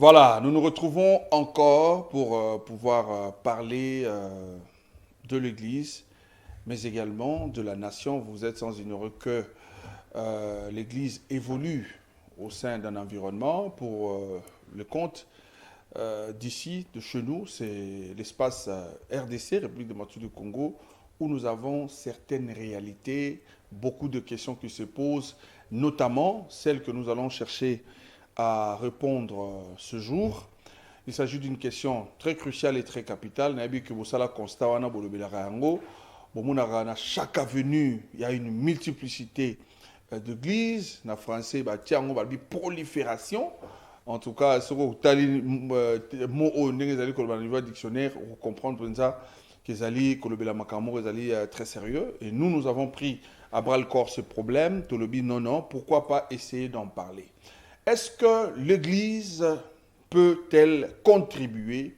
Voilà, nous nous retrouvons encore pour pouvoir parler de l'Église, mais également de la nation. Vous êtes sans ignorer que l'Église évolue au sein d'un environnement pour le compte d'ici, de chez nous, c'est l'espace RDC, République démocratique du Congo, où nous avons certaines réalités, beaucoup de questions qui se posent, notamment celles que nous allons chercher à répondre ce jour. Il s'agit d'une question très cruciale et très capitale. À chaque avenue, il y a une multiplicité d'églises. En français, il y a une prolifération. En tout cas, si vous avez un mot au niveau dictionnaire, vous comprenez que c'est très sérieux. Et nous avons pris à bras le corps ce problème. Non, pourquoi pas essayer d'en parler? Est-ce que l'Église peut-elle contribuer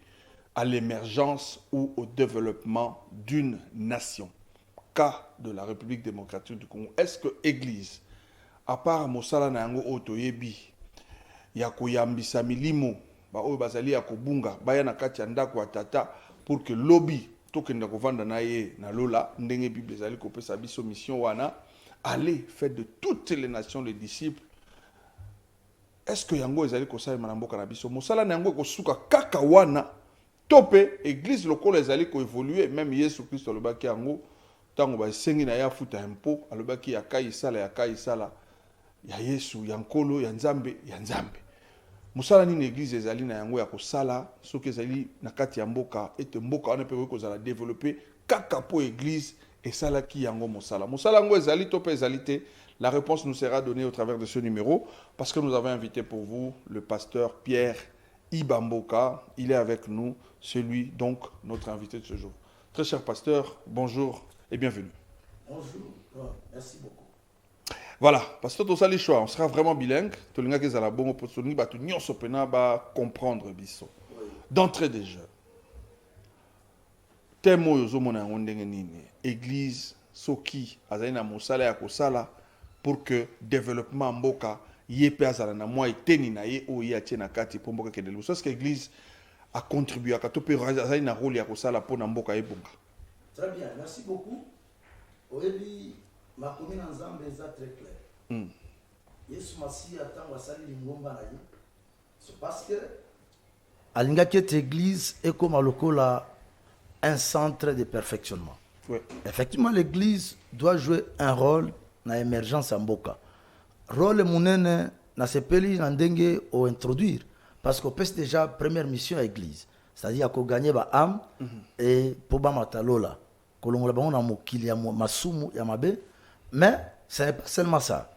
à l'émergence ou au développement d'une nation? Cas de la République démocratique du Congo. Est-ce que l'Église, à part Mosala Nango Otoyebi, ya koyambisa milimo ba oyo bazali ya kobunga baya na kati ya ndako ya tata pour que lobby tokenda kovanda na ye na lola ndenge Bible ezali kopesa biso mission wana aller faire de toutes les nations les disciples? Est-ce que yango ezali kosala na mboka na biso mosala na yango kosuka kaka wana tope église lokolo ezali ko évoluer? Même Yesu Christ alobaki yango tango ba sengi na ya futa impôt alobaki ya kaisala ya Yesu ya nkolo ya nzambe musala nini église ezali na yango ya kosala soki ezali na kati ya mboka ete mboka wana pe kozala développer kaka po église esalaki yango musala yango ezali to pe ezali te? La réponse nous sera donnée au travers de ce numéro parce que nous avons invité pour vous le pasteur Pierre Ibamboka. Il est avec nous, celui donc notre invité de ce jour. Très cher pasteur, bonjour et bienvenue. Bonjour, merci beaucoup. Voilà, parce que tout ça les choix, on sera vraiment bilingue. Tout le monde qui est à la bonne opportunité, bah tout n'y va comprendre biso. D'entrée des jeux. Temo yozo mona ngondenge nini. Église soki azaina mosala ya kosala pour que développement mboka yepe azala na moi eteni na ye o ya tiena kati pour mboka kedelo. Est-ce que l'église a contribué à katope azaina rôle ya kosala pour na mboka ebonga? Très bien, merci beaucoup. Oyebi ma commune en Zambie est très clair. Yesu Masi attend wasali lingomba na ye. C'est parce que alingaki cette église est comme lokola un centre de perfectionnement. Oui. Effectivement, l'église doit jouer un rôle dans l'émergence en mboka. Rôle munene na sepeli na ndenge o introduire parce qu'on peut déjà première mission à l'église, c'est-à-dire qu'on gagner ba âme et pour ba matalola. Kolongola ba na mokili ya masumu ya mabe. Mais ce n'est pas seulement ça.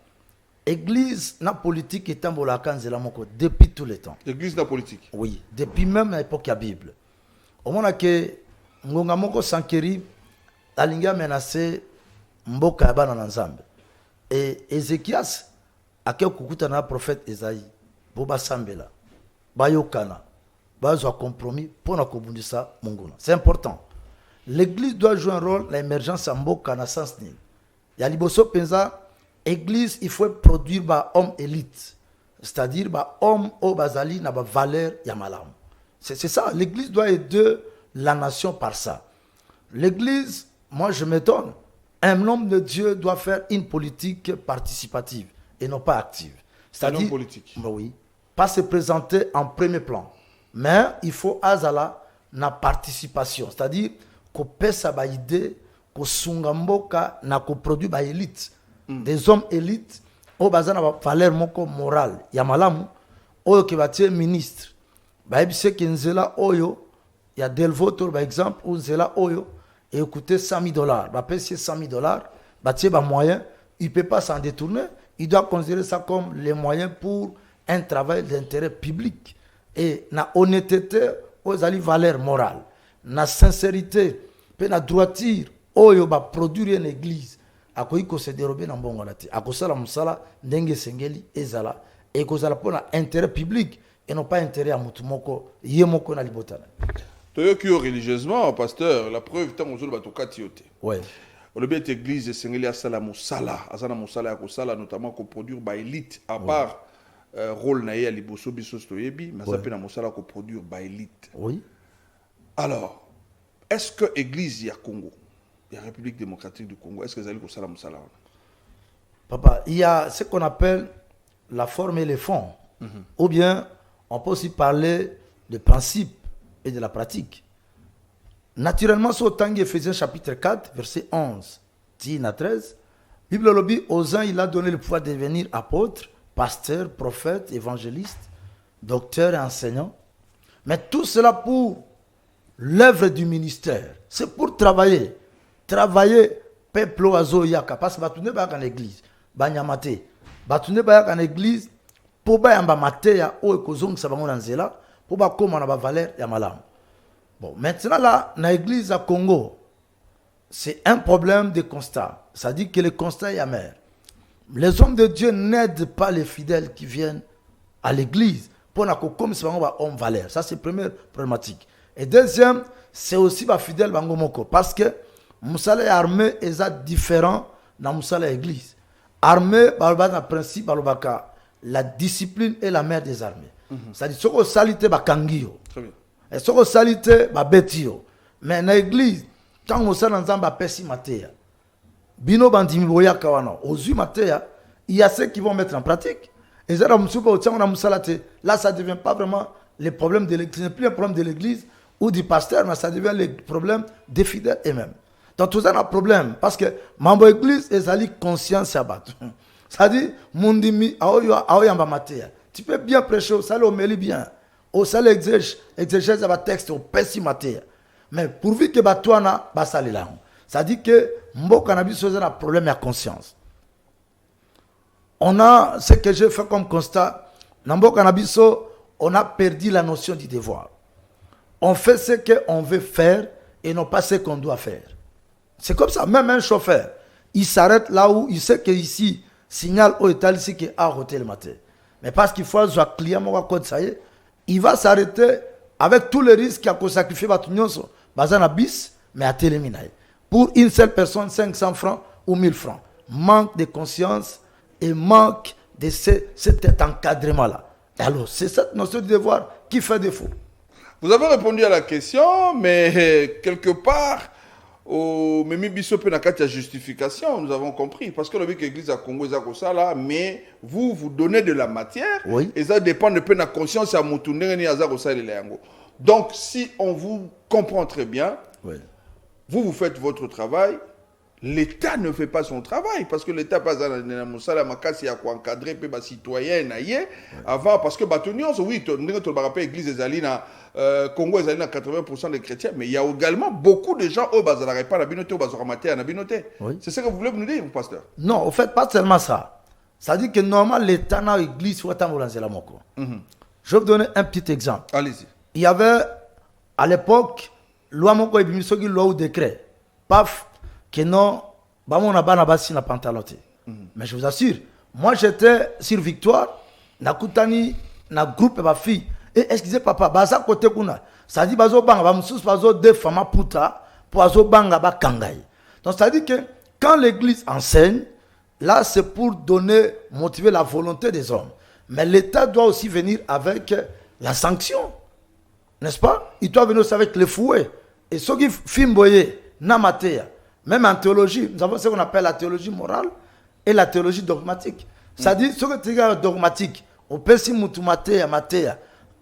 L'église na politique est en kanzela moko depuis tout le temps. L'église na politique. Oui, depuis même l'époque de la Bible. Au moment que ngonga moko sankeri alinga menacé mboka ya bana na Nzambe. Et Ézéchias akeo kukuta na prophète Esaïe boba sambela bayokana bazo compromis pour na kobundisa mongona. C'est important. L'église doit jouer un rôle dans l'émergence en mboka na sens nini. Ya liboso penza église il faut produire ba homme élite, c'est-à-dire ba homme au bazali na ba valeur ya malamu. C'est ça, l'église doit aider la nation par ça. L'église, moi je m'étonne, un homme de Dieu doit faire une politique participative et non pas active. C'est-à-dire un homme politique. Oui, pas se présenter en premier plan, mais il faut azala na participation, c'est-à-dire qu'on pesa ba idée ko sunga mboka na ko produit ba élite. Des hommes élites au bazana ba valeur moko morale ya malamu oyo ke batie ministre ba ebise ke nzela oyo ya Delvotor par exemple ou nzela oyo et coûter $100,000 ba payer $100,000 batie ba moyen, il peut pas s'en détourner, il doit considérer ça comme les moyens pour un travail d'intérêt public et na honnêteté aux ali valeur morale na sincérité pe na droiture oyo ba produire une église akoiko se dérober na mbongo na te akosala musala ndenge sengeli ezala et kozala pona intérêt public et non pas intérêt à mutu moko ye moko na libotana Toyoki religieusement pasteur la preuve tant aux autres batokati yote. Ouais. Le bien église sengeli asala musala azana musala ya kosala notamment ko produire ba élite à part rôle na ye à liboso biso stoyebi mais ça peut na mosala ko produire ba élite. Oui. Alors, est-ce que l'église ya Congo, la République démocratique du Congo, est-ce que vous allez ko sala mosala? Papa, il y a ce qu'on appelle la forme et le fond. Ou bien, on peut aussi parler de principe et de la pratique. Naturellement, sur Tanguy Ephésiens chapitre 4, verset 11, 10 à 13, Bible lobby, aux uns, il a donné le pouvoir de devenir apôtre, pasteur, prophète, évangéliste, docteur et enseignant. Mais tout cela pour l'œuvre du ministère. C'est pour travailler. Travailler, peuple oiseau yaka. Parce que batune ba en église. Banyamate. Batune ba en église. Pour ba yamba mateya o ekozong sabango nanzela. Pour ba koma na ba valeur ya malam. Bon, maintenant là, dans l'église à Congo, c'est un problème de constat. Ça dit que le constat est amer. Les hommes de Dieu n'aident pas les fidèles qui viennent à l'église pour que comme c'est un homme valeur. Ça, c'est la première problématique. Et deuxième, c'est aussi les fidèles bangomoko. Parce que Moussala et armée est différent dans Moussala et l'église. Armée, dans le principe, la discipline est la mère des armées. C'est-à-dire, ce qu'on salite, c'est kangio. Très bien. Et ce qu'on salite, c'est betio. Mais dans l'église, quand on s'en a pesi matéa, bino bandimi boya kawana, ozu matéa, il y a ceux qui vont mettre en pratique. Et ça, là, ça ne devient pas vraiment le problème de l'église, ce n'est plus un problème de l'église ou du pasteur, mais ça devient le problème des fidèles eux-mêmes. Donc, tout ça, a un problème, parce que membre l'église, ils ont conscience à battre. Ça dit, mundimi, aoyamba matéa. Tu peux bien prêcher, ça le mêle bien. Au salaire exégèse à texte au pessi matéa. Mais pourvu que batouana basali là. Ça dit que mboka na biso a un problème à conscience. On a ce que j'ai fait comme constat, dans mboka na biso, on a perdu la notion du devoir. On fait ce qu'on veut faire et non pas ce qu'on doit faire. C'est comme ça, même un chauffeur, il s'arrête là où il sait que ici signal au état ici qui a arrêté le matin. Mais parce qu'il faut un client mon code ça y est, il va s'arrêter avec tous les risques qu'il a qu'on sacrifie Batunyoso, Bazana bis, mais à Téléminaï. Pour une seule personne, 500 francs ou 1000 francs. Manque de conscience et manque de cet encadrement-là. Alors, c'est cette notion de devoir qui fait défaut. Vous avez répondu à la question, mais quelque part, au Memi Bissopé n'a qu'à justification, nous avons compris. Parce que l'église à Congo, ça là, mais vous donnez de la matière, oui. Et ça dépend de la conscience à Moutoundé ni à Zagosa et Léango. Donc, si on vous comprend très bien, oui. Vous faites votre travail, l'État ne fait pas son travail, parce que l'État pas dans la makasi à encadrer les citoyens avant, parce que oui, tu rappelles l'église des Alina, Congo est à 80% des chrétiens, mais il y a également beaucoup de gens au bazar pas la binoté au bazar maté à la binoté. C'est ce que vous voulez nous dire, pasteur? Non, en fait, pas seulement ça. Ça dit que normalement l'État dans l'église faut attendre la moko. Je vais vous donner un petit exemple. Allez-y. Il y avait à l'époque loi moko ebimisoki loi ou décret. Paf que non, bah mon abana basi na pantaloté. Mais je vous assure, moi j'étais sur Victoire, na kutani na groupe ba fille et excusez papa, baza côté kuna. Ça dit bazo banga ba musus bazo deux femmes puta pour bazo banga ba kangai. Donc ça dit que quand l'église enseigne, là c'est pour donner motiver la volonté des hommes. Mais l'État doit aussi venir avec la sanction. N'est-ce pas? Il doit venir aussi avec les fouets. Et ceux qui fimboyer, namatea, même en théologie, nous avons ce qu'on appelle la théologie morale et la théologie dogmatique. C'est-à-dire, ce que tu dis dogmatique, on peut si mutumatea, matea,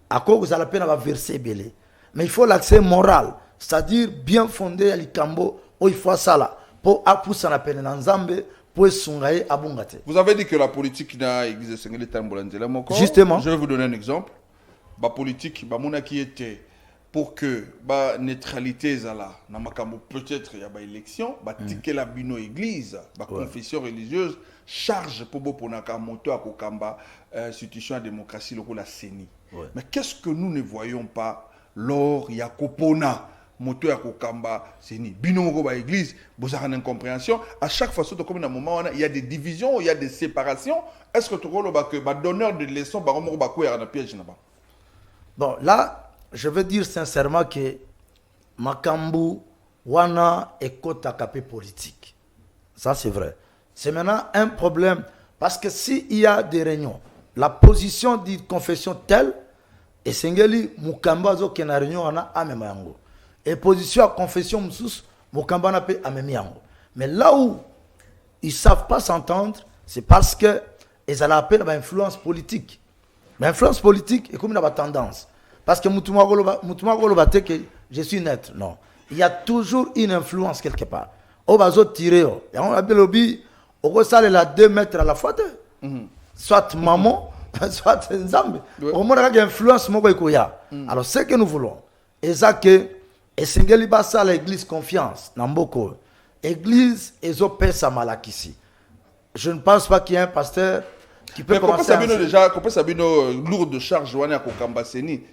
à quoi vous allez peine verser belé. Mais il faut l'accès moral, c'est-à-dire bien fondé à l'Ikambo, où il faut ça là, pour appuyer la peine en Zambé, pour sungaye abungate. Vous avez dit que la politique n'a église Sengeli Tambolandela. Justement. Je vais vous donner un exemple. La politique, la qui était pour que la neutralité là, peut-être il y a une élection, que la bino église, la confession religieuse charge pour monter à Kokamba institution de démocratie locale la CENI. Mais qu'est-ce que nous ne voyons pas lors il y a Kopona moto ya Kokamba CENI bino moko ba église vous avez une incompréhension à chaque fois surtout comme dans moment il y a des divisions, il y a des séparations. Est-ce que tu vois que donneur de leçons ba moko ba ko ya na piège là-bas? Bon, là, je veux dire sincèrement que Makambu, Wana est côte à capé politique. Ça, c'est vrai. C'est maintenant un problème. Parce que s'il y a des réunions, la position de confession telle, et Sengeli, Mukamba zo kena réunion ana amema yango. Et position à confession moussous, Mukamba na pe amemi yango. Mais là où ils ne savent pas s'entendre, c'est parce que ils ont appelé l'influence politique. L'influence politique est comme une tendance. Parce que Moutouma Golo que je suis net. Non. Il y a toujours une influence quelque part. On va tirer. Et on a bien lobby, on va la 2 mètres à la fois. Soit maman, soit Nzambe. Au moins, il y a une influence. Alors, ce que nous voulons, c'est que Esengeli Bassa l'église confiance. Namboko. Église, ils ont payé sa malakisi. Je ne pense pas qu'il y ait un pasteur qui peut commencer à... déjà, qu'on peut savoir lourde charge,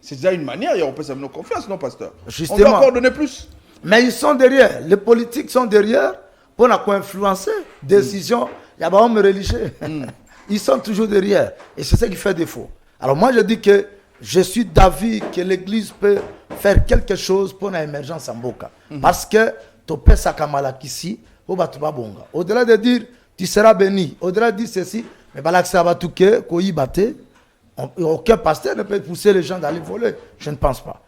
c'est déjà une manière, on peut savoir confiance, non, pasteur? Justement. On doit encore donner plus. Mais ils sont derrière, les politiques sont derrière pour influencer décisions. Il y a des hommes religieux. Ils sont toujours derrière. Et c'est ça qui fait défaut. Alors moi, je dis que je suis d'avis que l'église peut faire quelque chose pour l'émergence en Boka. Parce que tu peux sakamala ici, au-delà de dire tu seras béni, au-delà de dire ceci, mais aucun pasteur ne peut pousser les gens d'aller voler. Je ne pense pas.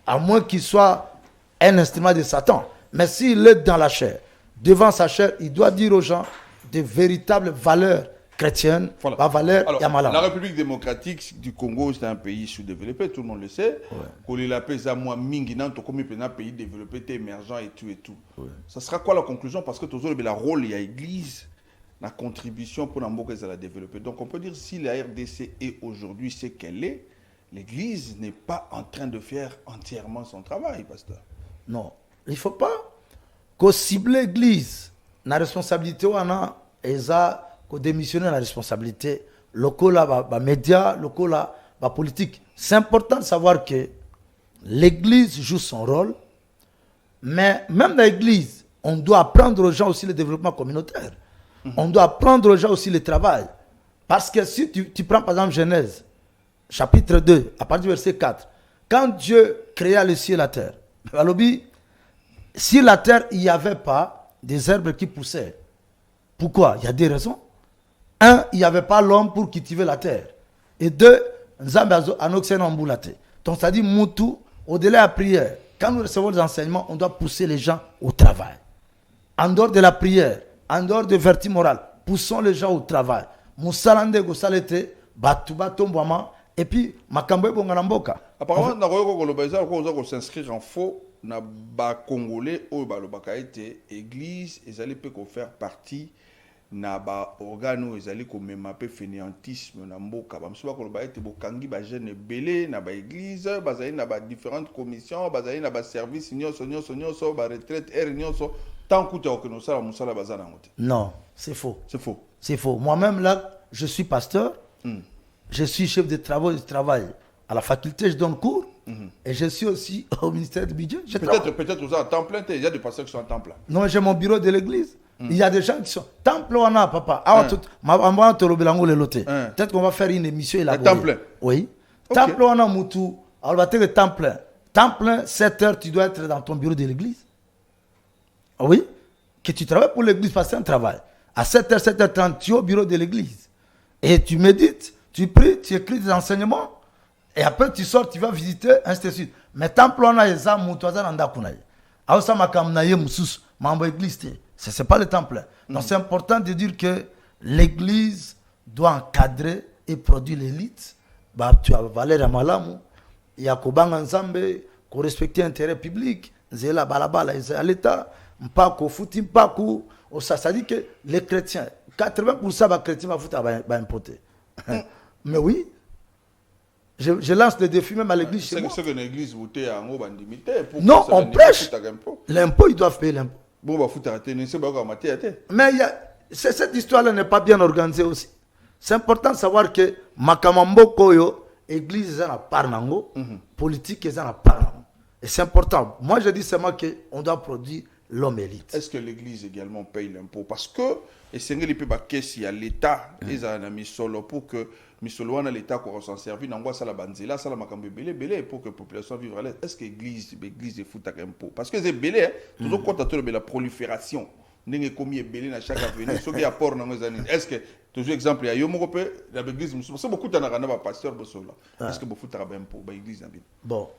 À moins qu'il soit un instrument de Satan. Mais s'il est dans la chair, devant sa chair, il doit dire aux gens des véritables valeurs chrétiennes, voilà. Valeurs Alors, la République démocratique du Congo, c'est un pays sous-développé, tout le monde le sait. Un pays développé, émergent et tout et tout. Ouais. Ça sera quoi la conclusion? Parce que toujours le rôle, il y a l'église, la contribution pour la développer. Donc on peut dire si la RDC est aujourd'hui ce qu'elle est, l'église n'est pas en train de faire entièrement son travail, pasteur. Non, il ne faut pas qu'on cible l'église. La responsabilité, on a, qu'on démissionne la responsabilité. Locaux là, médias, locaux là, politique. C'est important de savoir que l'église joue son rôle, mais même dans l'église, on doit apprendre aux gens aussi le développement communautaire. On doit apprendre aux gens aussi le travail. Parce que si tu prends par exemple Genèse, chapitre 2, à partir du verset 4, quand Dieu créa le ciel et la terre, si la terre, il n'y avait pas des herbes qui poussaient. Pourquoi? Il y a des raisons. Un, il n'y avait pas l'homme pour cultiver la terre. Et deux, donc ça dit Moutou, au-delà de la prière, quand nous recevons des enseignements, on doit pousser les gens au travail. En dehors de la prière, en dehors de vertu morale, poussons les gens au travail. Moussalande Gosalete, Batubatomboama, et puis Makambo Bongalamboka. Apparemment, on s'inscrire en faux. Na ba congolais au balobaka été église ils allaient peut faire partie na ba organo ils allaient comme mapé fainéantisme na mboka ba msuba ko ba été bokangi ba jeune belé na ba église bazali na ba différentes commissions bazali na ba service nyonso ba retraite nyonso tant que tu as que ça musala bazana ngote. Non, c'est faux. C'est faux. C'est faux. Moi-même là, je suis pasteur. Je suis chef de travaux du travail à la faculté, je donne cours. Et je suis aussi au ministère du budget. Peut-être vous êtes à temps plein, il y a des pasteurs qui sont à temps plein. Non, j'ai mon bureau de l'église. Il y a des gens qui sont temps plein, on a papa. Peut-être qu'on va faire une émission élaborée. Temps plein. Oui. Temps plein, on a Moutou. Alors, on va dire temps plein. Temps plein, 7 heures, tu dois être dans ton bureau de l'église. Oui. Que tu travailles pour l'église, parce que c'est un travail. À 7h, 7h30, tu es au bureau de l'église. Et tu médites, tu pries, tu écris des enseignements. Et après, tu sors, tu vas visiter, ainsi de suite. Mais tant que l'on a les âmes, ce n'est pas le temple. Donc c'est important de dire que l'église doit encadrer et produire l'élite. Tu as Valère Malamu, il y a Kobang Nzambe, qu'on respecte l'intérêt public, Zéla Balabala, l'État, Mpako, Fouti, Mpako. Ça dit que les chrétiens, 80% des chrétiens vont importer. Mais oui. Je lance le défi même à l'église chez moi. C'est que l'église votait en haut, non, on prêche. L'impôt, ils doivent payer l'impôt. Mais cette histoire-là n'est pas bien organisée aussi. C'est important de savoir que Makamambo Koyo, l'église, ils en parlent, politique, ils en parlent. Et c'est important. Moi, je dis seulement qu'on doit produire l'homme élite. Est-ce que l'église également paye l'impôt? Parce que, et c'est il y a l'État, ils ont mis solo pour que l'État s'en servi, n'envoie ça la banzela, ça la makambe belé pour que la population vive à l'aise. Est-ce que l'église est fout à l'impôt? Parce que c'est belé, toujours quand on a la prolifération ndenge komi ebele na chaque avenue soki apport nango eza nini. Est-ce que toujours exemple ya yo moko pe la église mususu parce que beaucoup tana kana ba pasteur bosola. Est-ce que beaucoup tara ba impôt ba église na bino? Bon,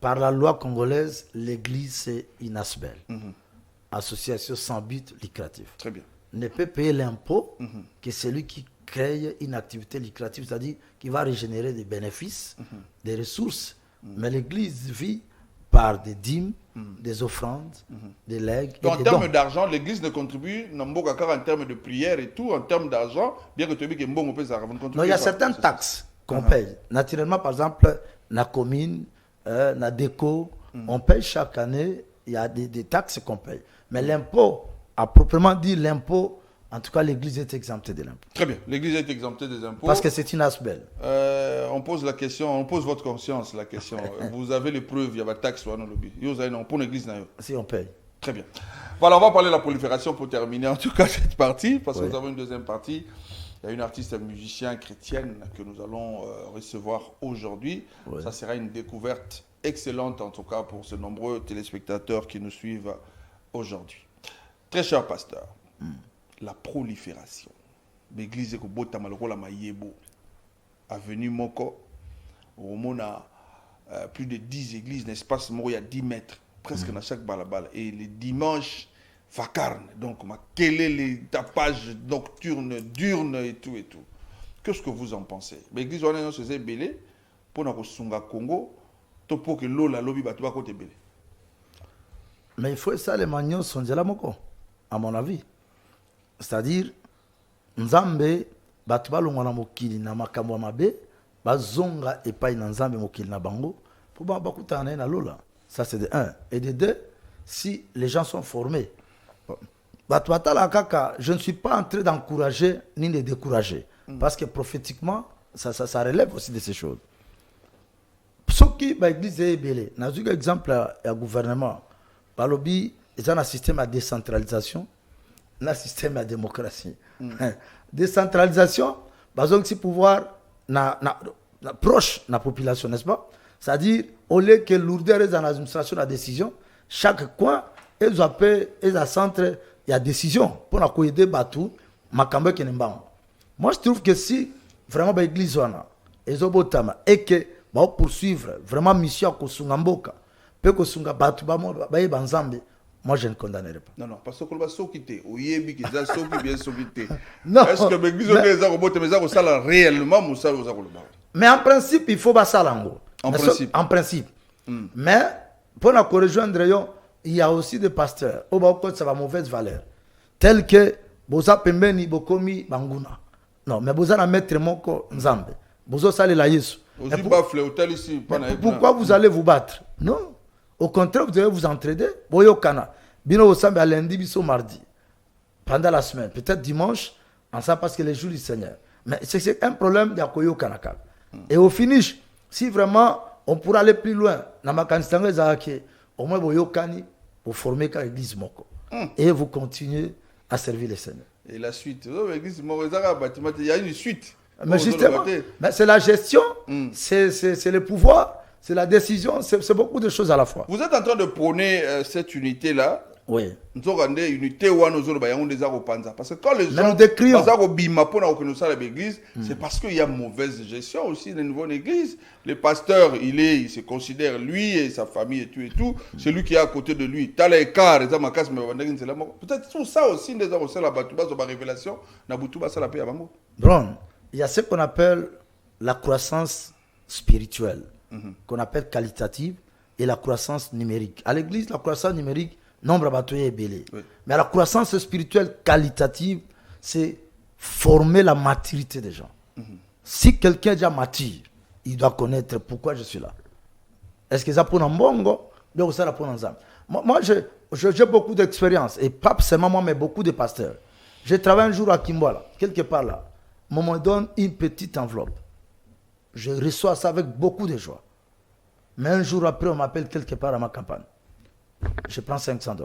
par la loi congolaise, l'église c'est une ASBEL, association sans but lucratif. Très bien. Ne peut payer l'impôt que celui qui crée une activité lucrative, c'est-à-dire qui va régénérer des bénéfices, des ressources. Mais l'église vit par des dîmes, des offrandes, des legs et donc, en des termes dons. d'argent, l'église ne contribue en termes de prière et tout, en termes d'argent, bien que tu aies dit que bon, on peut ça. Non, il y a certaines taxes qu'on paye. Naturellement, par exemple, la commune, la déco, on paye chaque année, il y a des taxes qu'on paye. Mais l'impôt, à proprement dit, l'impôt, en tout cas, l'église est exemptée de l'impôt. Très bien, l'église est exemptée des impôts. Parce que c'est une ASBEL. On pose la question, on pose votre conscience la question. Vous avez les preuves, il y a des taxes dans le lobby. Pour l'église, si on paye. Très bien. Voilà, on va parler de la prolifération pour terminer en tout cas cette partie, parce que nous avons une deuxième partie. Il y a une artiste musicien chrétienne que nous allons recevoir aujourd'hui. Ça sera une découverte excellente en tout cas pour ces nombreux téléspectateurs qui nous suivent aujourd'hui. Très cher pasteur, la prolifération. L'église est bota maloko mayebo. Avenue Moko, on a plus de 10 églises, l'espace il y a 10 mètres, presque dans chaque balabala. Et les dimanches, vacarne, donc quel est les tapages nocturnes, diurnes et tout et tout. Qu'est-ce que vous en pensez? L'église on a chez belé pour na kosunga Congo, to pour que l'eau la lobby batu ba côté belé. Mais il faut ça les manions sont déjà moko, à mon avis. C'est-à-dire Nzambe batu balongwa mokili na makambo mabe bazonga epai na Nzambe mokili na bango pour bakutana na lola. Ça c'est de 1 et de 2 si les gens sont formés. Batu batala kaka, je ne suis pas en train d'encourager ni de décourager parce que prophétiquement ça relève aussi de ces choses. Ce qui ba église est belé. Na un exemple à gouvernement balobi ils ont un système à décentralisation. Un système à démocratie. Décentralisation, basons si pouvoir proche de la population, n'est-ce pas? C'est-à-dire, au lieu que lourdeur est dans l'administration de la décision, chaque coin, ils appellent, ils centre, il y a décision pour la couille des bateaux, makambe qui n'est pas. Moi, je trouve que si vraiment l'église ils ont botama et que va poursuivre vraiment mission à Kosungamboka, peut Kosunga batu ba banzambe. Moi, je ne condamnerai pas. Non, parce que le bateau qui était, au yébi qui est ça, qui bien sauvé. Non. Est-ce que l'église est ça réellement ou ça mais en principe, il faut pas ça lango. En principe. Mais pour nous rejoindre, il y a aussi des pasteurs. Au bas ça va mauvaise valeur. Tel que boza pembeni bokomi banguna. Non, mais boza na mettre moko nzambe. Bozo sale la Yesu. Pourquoi vous allez vous battre? Non. Au contraire, vous devez vous entraider. Boyo kana. Bino osambe à lundi, biso mardi. Pendant la semaine. Peut-être dimanche, ensemble parce que les jours du Seigneur. Mais c'est un problème de Koyo Kanaka. Et au finish, si vraiment on pourra aller plus loin, au moins Boyo Kani, pour former l'église Moko. Et vous continuez à servir le Seigneur. Et la suite. Il y a une suite. Mais justement, c'est la gestion, c'est le pouvoir. C'est la décision, c'est beaucoup de choses à la fois. Vous êtes en train de prôner cette unité-là. Oui. Nous avons une unité où nous avons des panza. Parce que quand les gens ont l'église, c'est parce qu'il y a mauvaise gestion aussi dans une bonne église. Le pasteur, il se considère lui et sa famille et tout. C'est lui qui est à côté de lui. Peut-être tout ça aussi, nous avons la révélation. Bron, il y a ce qu'on appelle la croissance spirituelle. Qu'on appelle qualitative et la croissance numérique. À l'église, la croissance numérique, nombre batoye est belé. Oui. Mais la croissance spirituelle qualitative, c'est former la maturité des gens. Si quelqu'un est déjà mature, il doit connaître pourquoi je suis là. Est-ce que ça pour un bongo? Donc ça pour un zam. Moi, j'ai beaucoup d'expérience et pas seulement moi, mais beaucoup de pasteurs. Je travaille un jour à Kimbola, quelque part là. On me donne une petite enveloppe. Je reçois ça avec beaucoup de joie. Mais un jour après, on m'appelle quelque part à ma campagne. Je prends $500.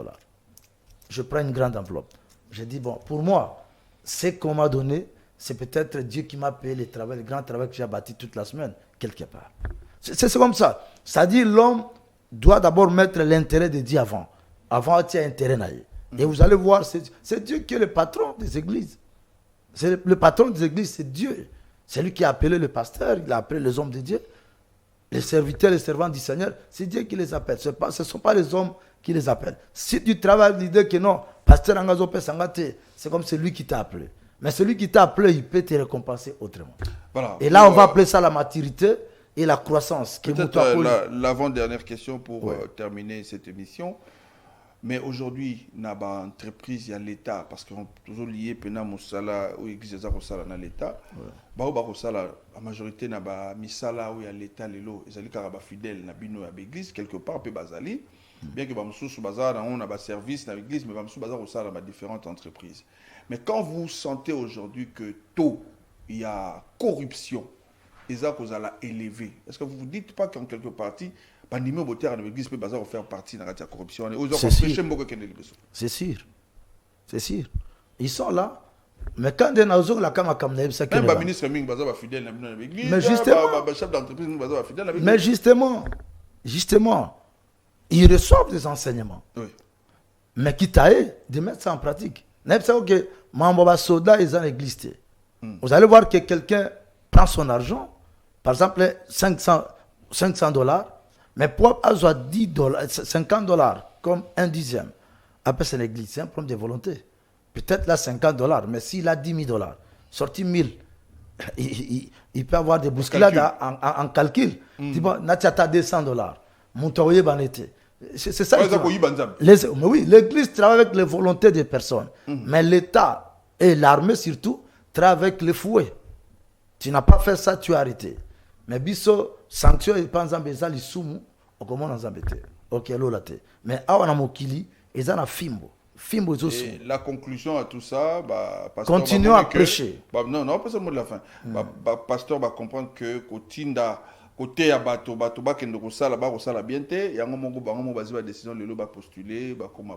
Je prends une grande enveloppe. Je dis, bon, pour moi, ce qu'on m'a donné, c'est peut-être Dieu qui m'a payé le grand travail que j'ai bâti toute la semaine, quelque part. C'est comme ça. C'est-à-dire, l'homme doit d'abord mettre l'intérêt de Dieu avant. Avant, il y a intérêt. Et vous allez voir, c'est Dieu qui est le patron des églises. Le patron des églises, c'est Dieu. C'est lui qui a appelé le pasteur, il a appelé les hommes de Dieu. Les serviteurs, les servants du Seigneur, c'est Dieu qui les appelle. Ce ne sont pas les hommes qui les appellent. Si tu travailles l'idée que non, pasteur Angazope Sangate, c'est comme celui qui t'a appelé. Mais celui qui t'a appelé, il peut te récompenser autrement. Voilà. Et là, on va appeler ça la maturité et la croissance. Peut-être l'avant-dernière question pour terminer cette émission. Mais aujourd'hui, il y a une entreprise, il y a l'État, parce qu'on toujours lié à Moussala ou l'église dans l'État. La majorité, il y a Misala ou il y a l'État, ils sont fidèles à l'église, quelque part, peu bazali. Bien que on a un service dans l'église, mais dans différentes entreprises. Mais quand vous sentez aujourd'hui que tôt, il y a corruption, et ça vous allez élever, est-ce que vous ne vous dites pas qu'en quelque partie, l'église peut faire partie de la corruption? C'est sûr. C'est sûr. Ils sont là. Mais quand ils sont là, même le ministre Ming est fidèle à l'église, le chef d'entreprise est fidèle à l'église. Mais justement, ils reçoivent des enseignements. Oui. Mais qui taille de mettre ça en pratique. Que Mamboba Soda est dans l'église. Vous allez voir que quelqu'un prend son argent, par exemple $500, mais pour avoir $10, $50, comme un dixième, après c'est l'église, c'est un problème de volonté. Peut-être là $50, mais s'il a $10,000, sorti 1000, il peut avoir des bousculades en calcul. Tu vois, n'as-tu $200, mon toyer banité. C'est ça. Mais oui, l'église travaille avec les volontés des personnes. Mais l'État et l'armée surtout travaillent avec les fouets. Tu n'as pas fait ça, tu as arrêté. Mais biso sanction et pas en les soumou, on commence à embêter. Ok, l'olate. Mais awana mokili, ils en a fimbo. Fimbo et la conclusion à tout ça, continuons à prêcher. Non, pas seulement de la fin. Pasteur va comprendre que côté à bateau qui ne resala ba resala bien te, il y a un moment où on va décision le ba postuler, ba comme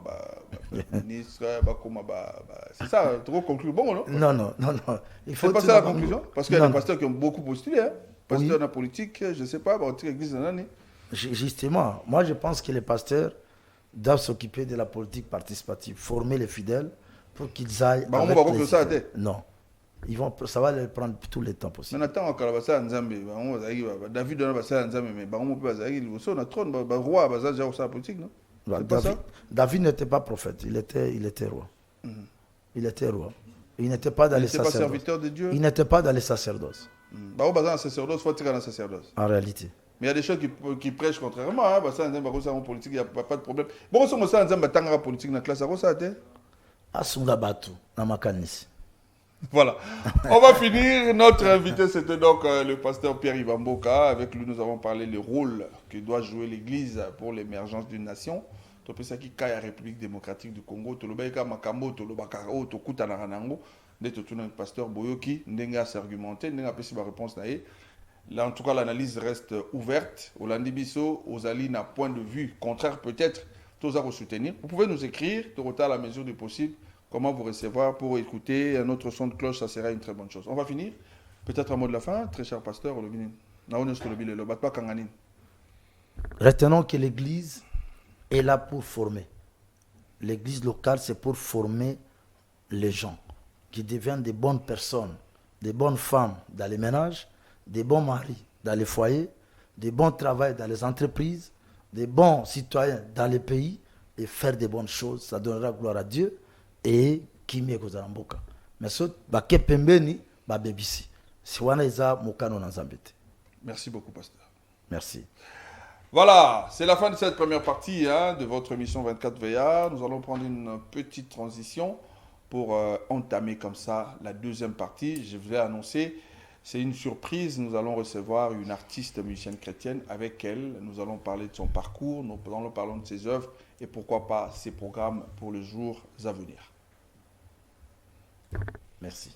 ministre, ba comme c'est ça, trop conclu bon non? Non. Il faut pas ça la conclusion parce qu'il y a des pasteurs qui ont beaucoup postulé hein. Pasteurs dans la politique, je ne sais pas, l'église dans l'année. Justement, moi je pense que les pasteurs doivent s'occuper de la politique participative, former les fidèles pour qu'ils aillent. Non. Ça va les prendre tout le temps possible. Mais attends, David David n'était pas prophète, il était roi. Il était roi. Il n'était pas dans les sacerdoces. Il n'était pas serviteur de Dieu. Il n'était pas dans les sacerdoces. En réalité. Mais il y a des choses qui prêchent contrairement. En politique, il n'y a pas de problème. Bon, si on a politique dans la classe, voilà. On va finir. Notre invité, c'était donc le pasteur Pierre-Yvan Mboka. Avec lui, nous avons parlé du rôle que doit jouer l'Église pour l'émergence d'une nation. Tu peux ça qui caille la République démocratique du Congo. Tu le Makambo, tu le Bakaro, tu le Naranango. Dès que tu es un pasteur Boyoki, n'enga s'argumenter, n'enga pas si ma réponse naïe. Là, en tout cas, l'analyse reste ouverte. Au Landibiso, aux alliés n'a point de vue contraire peut-être. Tous à soutenir. Vous pouvez nous écrire, de retard à la mesure du possible. Comment vous recevoir pour écouter un autre son de cloche, ça sera une très bonne chose. On va finir. Peut-être un mot de la fin, très cher pasteur. Retenons que l'Église est là pour former. L'Église locale, c'est pour former les gens qui deviennent des bonnes personnes, des bonnes femmes dans les ménages, des bons maris dans les foyers, des bons travailleurs dans les entreprises, des bons citoyens dans les pays et faire des bonnes choses. Ça donnera gloire à Dieu. Et qui m'est Mboka. Mais ce qui est pembeni, bébisi. Si on a mokano nanzambete. Merci beaucoup, pasteur. Merci. Voilà, c'est la fin de cette première partie de votre émission 24 VA. Nous allons prendre une petite transition pour entamer comme ça la deuxième partie. Je vous ai annoncé, c'est une surprise. Nous allons recevoir une artiste musicienne chrétienne. Avec elle, nous allons parler de son parcours, nous allons parler de ses œuvres et pourquoi pas ses programmes pour les jours à venir. Merci.